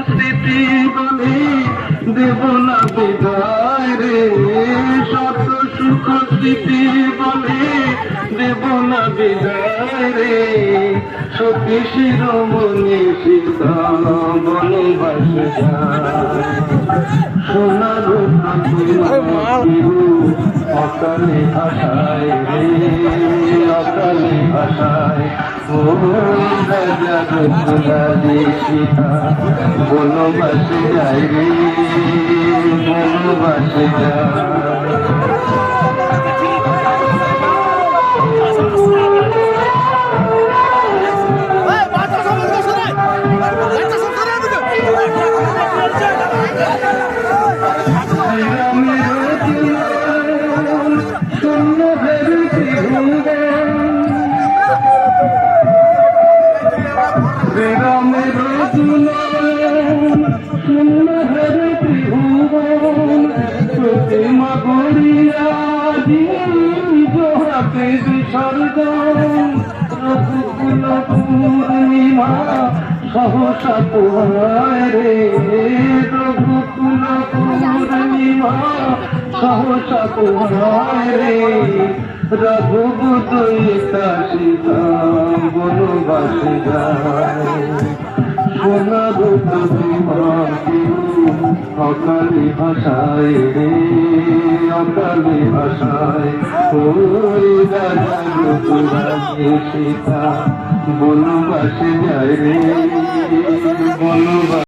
স্মৃতি বলে দেব না বিদায় রে, শত সুখ স্মৃতি বলে দেব না বিদায় রে, সতী শিরোমণি সীতা বনবাসে যায়। সোনার অকালে ভাষায় রে, অকালে ভাষায় ও রাজা সীতা বনবাসে যায় রে, বনবাসে যায়। রামের প্রতিমা গড়িয়া জোড়াতে বিসর্গ, রঘুকুল পূর্ণিমা সহসা পোহায় রে, রঘুকুল পূর্ণিমা সহসা পোহায় রে, রঘুব দয়িতা সীতা বনবাসে যায়। সোনার প্রতিমা অকালে ভাষায় রে, অকালে ভাষায় ওই রাজা সীতা বনবাসে যায় রে, বনবাসে।